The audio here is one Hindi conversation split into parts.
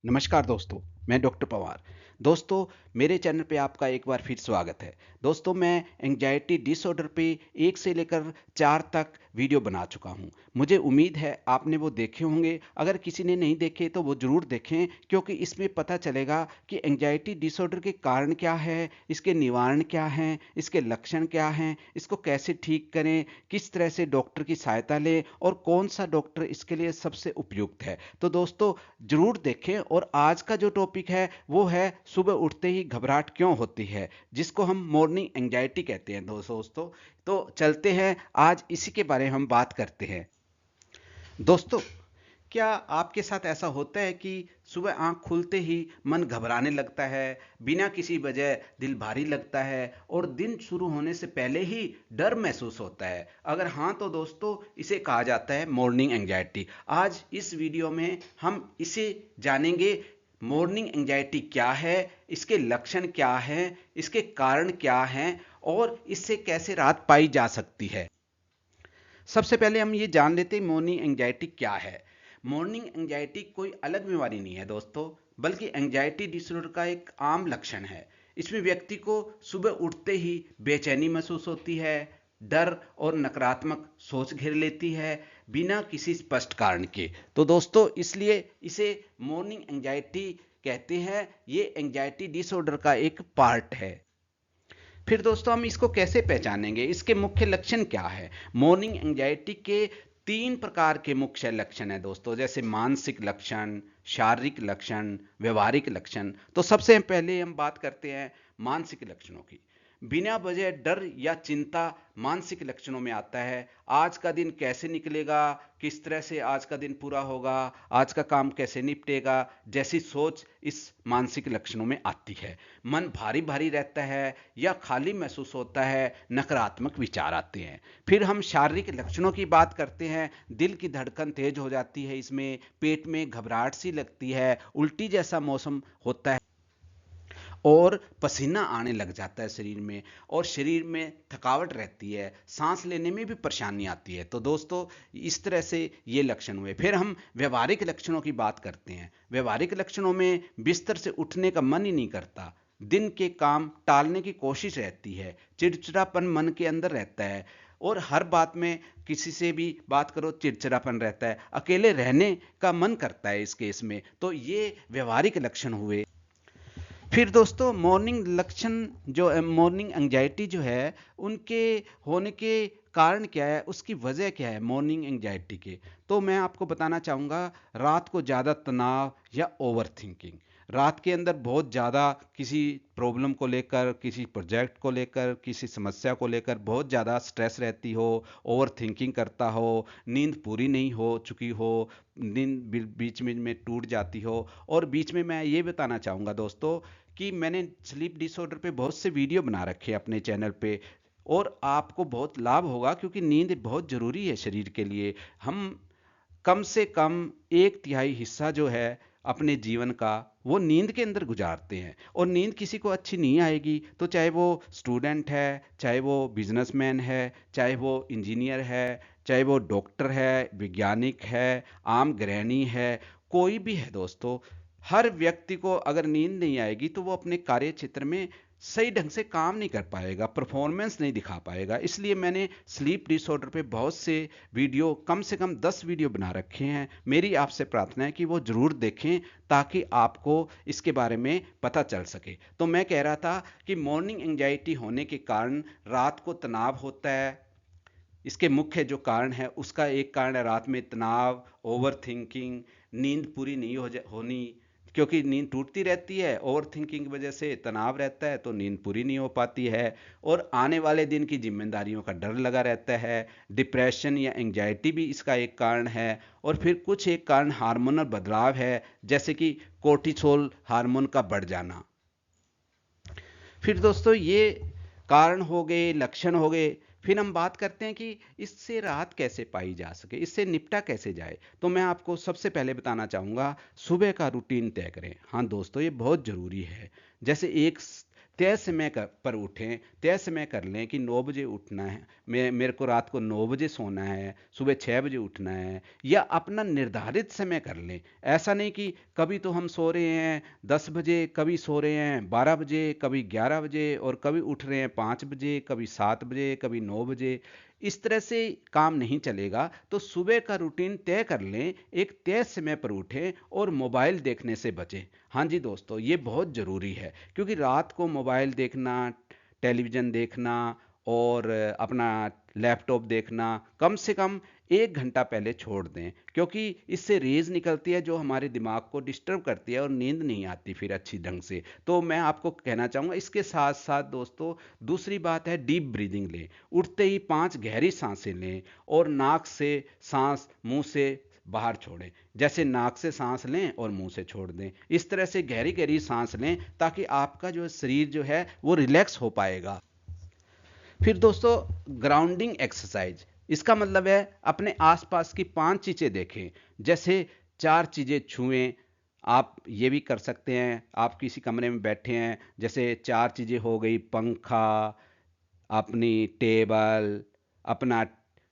नमस्कार दोस्तों, मैं डॉक्टर पवार। दोस्तों, मेरे चैनल पे आपका एक बार फिर स्वागत है। दोस्तों, मैं एंग्जायटी डिसऑर्डर पे 1 से लेकर 4 तक वीडियो बना चुका हूँ। मुझे उम्मीद है आपने वो देखे होंगे। अगर किसी ने नहीं देखे तो वो ज़रूर देखें, क्योंकि इसमें पता चलेगा कि एंग्जायटी डिसऑर्डर के कारण क्या है, इसके निवारण क्या हैं, इसके लक्षण क्या हैं, इसको कैसे ठीक करें, किस तरह से डॉक्टर की सहायता लें और कौन-सा डॉक्टर इसके लिए सबसे उपयुक्त है। तो दोस्तों, ज़रूर देखें। और आज का जो टॉपिक है वो है सुबह उठते ही घबराहट क्यों होती है, जिसको हम मॉर्निंग एंजाइटी कहते हैं दोस्तों। तो चलते हैं, आज इसी के बारे में हम बात करते हैं। दोस्तों, क्या आपके साथ ऐसा होता है कि सुबह आंख खुलते ही मन घबराने लगता है, बिना किसी वजह दिल भारी लगता है और दिन शुरू होने से पहले ही डर महसूस होता है? अगर हाँ तो दोस्तों, इसे कहा जाता है मॉर्निंग एंजाइटी। आज इस वीडियो में हम इसे जानेंगे। मॉर्निंग एंजाइटी क्या है, इसके लक्षण क्या हैं, इसके कारण क्या हैं और इससे कैसे राहत पाई जा सकती है। सबसे पहले हम ये जान लेते हैं मॉर्निंग एंजाइटी क्या है। मॉर्निंग एंजाइटी कोई अलग बीमारी नहीं है दोस्तों, बल्कि एंजाइटी डिसऑर्डर का एक आम लक्षण है। इसमें व्यक्ति को सुबह उठते ही बेचैनी महसूस होती है, डर और नकारात्मक सोच घेर लेती है, बिना किसी स्पष्ट कारण के। तो दोस्तों, इसलिए इसे मॉर्निंग एंजाइटी कहते हैं। ये एंजाइटी डिसऑर्डर का एक पार्ट है। फिर दोस्तों, हम इसको कैसे पहचानेंगे, इसके मुख्य लक्षण क्या है? मॉर्निंग एंजाइटी के 3 प्रकार के मुख्य लक्षण हैं दोस्तों, जैसे मानसिक लक्षण, शारीरिक लक्षण, व्यवहारिक लक्षण। तो सबसे पहले हम बात करते हैं मानसिक लक्षणों की। बिना वजह डर या चिंता मानसिक लक्षणों में आता है। आज का दिन कैसे निकलेगा, किस तरह से आज का दिन पूरा होगा, आज का काम कैसे निपटेगा, जैसी सोच इस मानसिक लक्षणों में आती है। मन भारी भारी रहता है या खाली महसूस होता है, नकारात्मक विचार आते हैं। फिर हम शारीरिक लक्षणों की बात करते हैं। दिल की धड़कन तेज हो जाती है, इसमें पेट में घबराहट सी लगती है, उल्टी जैसा मौसम होता है और पसीना आने लग जाता है शरीर में, और शरीर में थकावट रहती है, सांस लेने में भी परेशानी आती है। तो दोस्तों, इस तरह से ये लक्षण हुए। फिर हम व्यवहारिक लक्षणों की बात करते हैं। व्यवहारिक लक्षणों में बिस्तर से उठने का मन ही नहीं करता, दिन के काम टालने की कोशिश रहती है, चिड़चिड़ापन मन के अंदर रहता है और हर बात में किसी से भी बात करो चिड़चिड़ापन रहता है, अकेले रहने का मन करता है इस केस में। तो ये व्यवहारिक लक्षण हुए। फिर दोस्तों, मॉर्निंग लक्षण जो मॉर्निंग एंजाइटी जो है, उनके होने के कारण क्या है, उसकी वजह क्या है मॉर्निंग एंजाइटी के? तो मैं आपको बताना चाहूँगा, रात को ज़्यादा तनाव या ओवर थिंकिंग। रात के अंदर बहुत ज़्यादा किसी प्रॉब्लम को लेकर, किसी प्रोजेक्ट को लेकर, किसी समस्या को लेकर बहुत ज़्यादा स्ट्रेस रहती हो, ओवर थिंकिंग करता हो, नींद पूरी नहीं हो चुकी हो, नींद बीच में टूट जाती हो। और बीच में मैं ये बताना चाहूँगा दोस्तों कि मैंने स्लीप डिसऑर्डर पे बहुत से वीडियो बना रखे हैं अपने चैनल पे, और आपको बहुत लाभ होगा, क्योंकि नींद बहुत ज़रूरी है शरीर के लिए। हम कम से कम 1/3 हिस्सा जो है अपने जीवन का, वो नींद के अंदर गुजारते हैं। और नींद किसी को अच्छी नहीं आएगी तो चाहे वो स्टूडेंट है, चाहे वो बिजनेसमैन है, चाहे वो इंजीनियर है, चाहे वो डॉक्टर है, वैज्ञानिक है, आम गृहिणी है, कोई भी है दोस्तों, हर व्यक्ति को अगर नींद नहीं आएगी तो वो अपने कार्य क्षेत्र में सही ढंग से काम नहीं कर पाएगा, परफॉर्मेंस नहीं दिखा पाएगा। इसलिए मैंने स्लीप डिसऑर्डर पे बहुत से वीडियो, कम से कम 10 वीडियो बना रखे हैं। मेरी आपसे प्रार्थना है कि वो ज़रूर देखें, ताकि आपको इसके बारे में पता चल सके। तो मैं कह रहा था कि मॉर्निंग एंजाइटी होने के कारण रात को तनाव होता है। इसके मुख्य जो कारण है, उसका एक कारण है रात में तनाव, ओवर थिंकिंग, नींद पूरी नहीं होनी, क्योंकि नींद टूटती रहती है, ओवर थिंकिंग की वजह से तनाव रहता है तो नींद पूरी नहीं हो पाती है। और आने वाले दिन की जिम्मेदारियों का डर लगा रहता है। डिप्रेशन या एंजाइटी भी इसका एक कारण है। और फिर कुछ एक कारण हार्मोनल बदलाव है, जैसे कि कोर्टिसोल हार्मोन का बढ़ जाना। फिर दोस्तों, ये कारण हो गए, लक्षण हो गए। फिर हम बात करते हैं कि इससे राहत कैसे पाई जा सके, इससे निपटा कैसे जाए। तो मैं आपको सबसे पहले बताना चाहूँगा, सुबह का रूटीन तय करें। हाँ दोस्तों, ये बहुत ज़रूरी है। जैसे एक तय समय पर उठें, तय समय कर लें कि 9 बजे उठना है, मेरे को रात को 9 बजे सोना है, सुबह 6 बजे उठना है, या अपना निर्धारित समय कर लें। ऐसा नहीं कि कभी तो हम सो रहे हैं 10 बजे, कभी सो रहे हैं 12 बजे, कभी 11 बजे, और कभी उठ रहे हैं 5 बजे, कभी 7 बजे, कभी 9 बजे। इस तरह से काम नहीं चलेगा। तो सुबह का रूटीन तय कर लें, एक तय समय पर उठें और मोबाइल देखने से बचें। हाँ जी दोस्तों, ये बहुत ज़रूरी है, क्योंकि रात को मोबाइल देखना, टेलीविज़न देखना और अपना लैपटॉप देखना कम से कम 1 घंटा पहले छोड़ दें, क्योंकि इससे रेज निकलती है जो हमारे दिमाग को डिस्टर्ब करती है और नींद नहीं आती फिर अच्छी ढंग से। तो मैं आपको कहना चाहूँगा, इसके साथ साथ दोस्तों दूसरी बात है, डीप ब्रीदिंग लें। उठते ही 5 गहरी सांसें लें और नाक से सांस मुंह से बाहर छोड़ें। जैसे नाक से सांस लें और मुंह से छोड़ दें, इस तरह से गहरी गहरी सांस लें, ताकि आपका जो शरीर जो है वो रिलैक्स हो पाएगा। फिर दोस्तों, ग्राउंडिंग एक्सरसाइज, इसका मतलब है अपने आसपास की 5 चीज़ें देखें। जैसे 4 चीज़ें छुएं। आप ये भी कर सकते हैं, आप किसी कमरे में बैठे हैं, जैसे 4 चीज़ें हो गई, पंखा, अपनी टेबल, अपना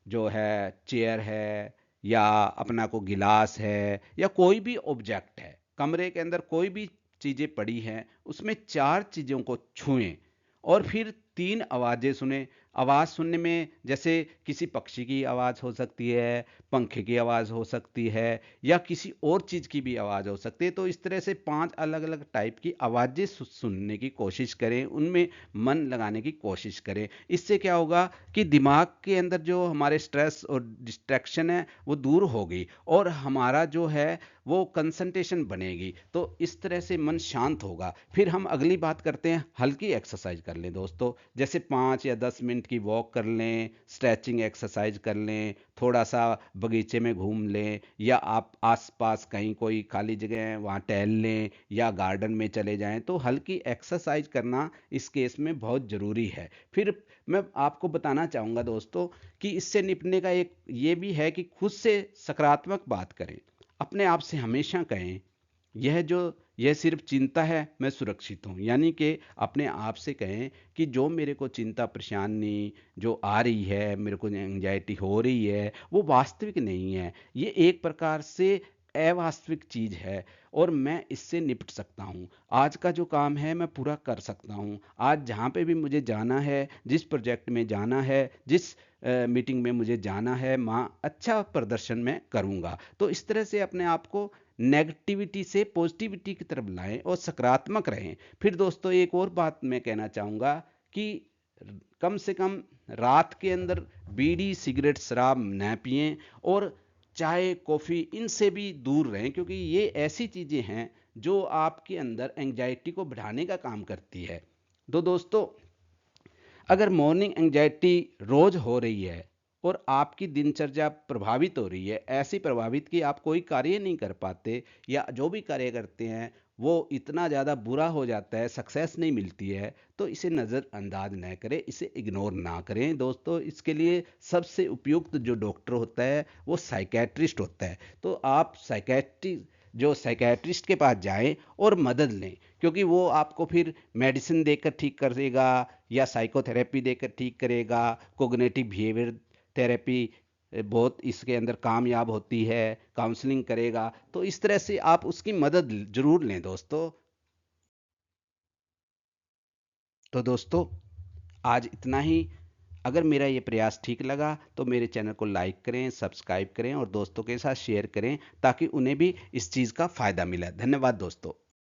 जो है चेयर है, या अपना को गिलास है, या कोई भी ऑब्जेक्ट है कमरे के अंदर, कोई भी चीज़ें पड़ी हैं, उसमें 4 चीज़ों को छुएं और फिर 3 आवाज़ें सुने। आवाज़ सुनने में जैसे किसी पक्षी की आवाज़ हो सकती है, पंखे की आवाज़ हो सकती है, या किसी और चीज़ की भी आवाज़ हो सकती है। तो इस तरह से 5 अलग अलग टाइप की आवाज़ें सुनने की कोशिश करें, उनमें मन लगाने की कोशिश करें। इससे क्या होगा कि दिमाग के अंदर जो हमारे स्ट्रेस और डिस्ट्रैक्शन है वो दूर होगी, और हमारा जो है वो कंसंट्रेशन बनेगी। तो इस तरह से मन शांत होगा। फिर हम अगली बात करते हैं, हल्की एक्सरसाइज कर लें दोस्तों। जैसे 5 या 10 मिनट की वॉक कर लें, स्ट्रेचिंग एक्सरसाइज कर लें, थोड़ा सा बगीचे में घूम लें, या आप आसपास कहीं कोई खाली जगह है वहाँ टहल लें, या गार्डन में चले जाएं। तो हल्की एक्सरसाइज करना इस केस में बहुत ज़रूरी है। फिर मैं आपको बताना चाहूँगा दोस्तों कि इससे निपटने का एक ये भी है कि खुद से सकारात्मक बात करें। अपने आप से हमेशा कहें, यह सिर्फ चिंता है, मैं सुरक्षित हूँ। यानी कि अपने आप से कहें कि जो मेरे को चिंता परेशानी जो आ रही है, मेरे को एंजाइटी हो रही है, वो वास्तविक नहीं है। ये एक प्रकार से अवास्तविक चीज़ है, और मैं इससे निपट सकता हूँ। आज का जो काम है मैं पूरा कर सकता हूँ। आज जहाँ पे भी मुझे जाना है, जिस प्रोजेक्ट में जाना है, जिस मीटिंग में मुझे जाना है, वहाँ अच्छा प्रदर्शन मैं करूँगा। तो इस तरह से अपने आप को नेगेटिविटी से पॉजिटिविटी की तरफ लाएं और सकारात्मक रहें। फिर दोस्तों, एक और बात मैं कहना चाहूँगा कि कम से कम रात के अंदर बीड़ी, सिगरेट, शराब न पिएं, और चाय, कॉफ़ी, इनसे भी दूर रहें, क्योंकि ये ऐसी चीज़ें हैं जो आपके अंदर एंजाइटी को बढ़ाने का काम करती है। तो दोस्तों, अगर मॉर्निंग एंजाइटी रोज हो रही है और आपकी दिनचर्या प्रभावित हो रही है, ऐसी प्रभावित कि आप कोई कार्य नहीं कर पाते, या जो भी कार्य करते हैं वो इतना ज़्यादा बुरा हो जाता है, सक्सेस नहीं मिलती है, तो इसे नज़रअंदाज न करें, इसे इग्नोर ना करें दोस्तों। इसके लिए सबसे उपयुक्त जो डॉक्टर होता है वो साइकेट्रिस्ट होता है। तो आप साइकेट्रिस्ट के पास जाएं और मदद लें, क्योंकि वो आपको फिर मेडिसिन देकर ठीक करेगा, या साइकोथेरेपी देकर ठीक करेगा। कोग्निटिव बिहेवियर थेरेपी बहुत इसके अंदर कामयाब होती है, काउंसलिंग करेगा। तो इस तरह से आप उसकी मदद जरूर लें दोस्तों। तो दोस्तों, आज इतना ही। अगर मेरा ये प्रयास ठीक लगा तो मेरे चैनल को लाइक करें, सब्सक्राइब करें और दोस्तों के साथ शेयर करें, ताकि उन्हें भी इस चीज़ का फ़ायदा मिले। धन्यवाद दोस्तों।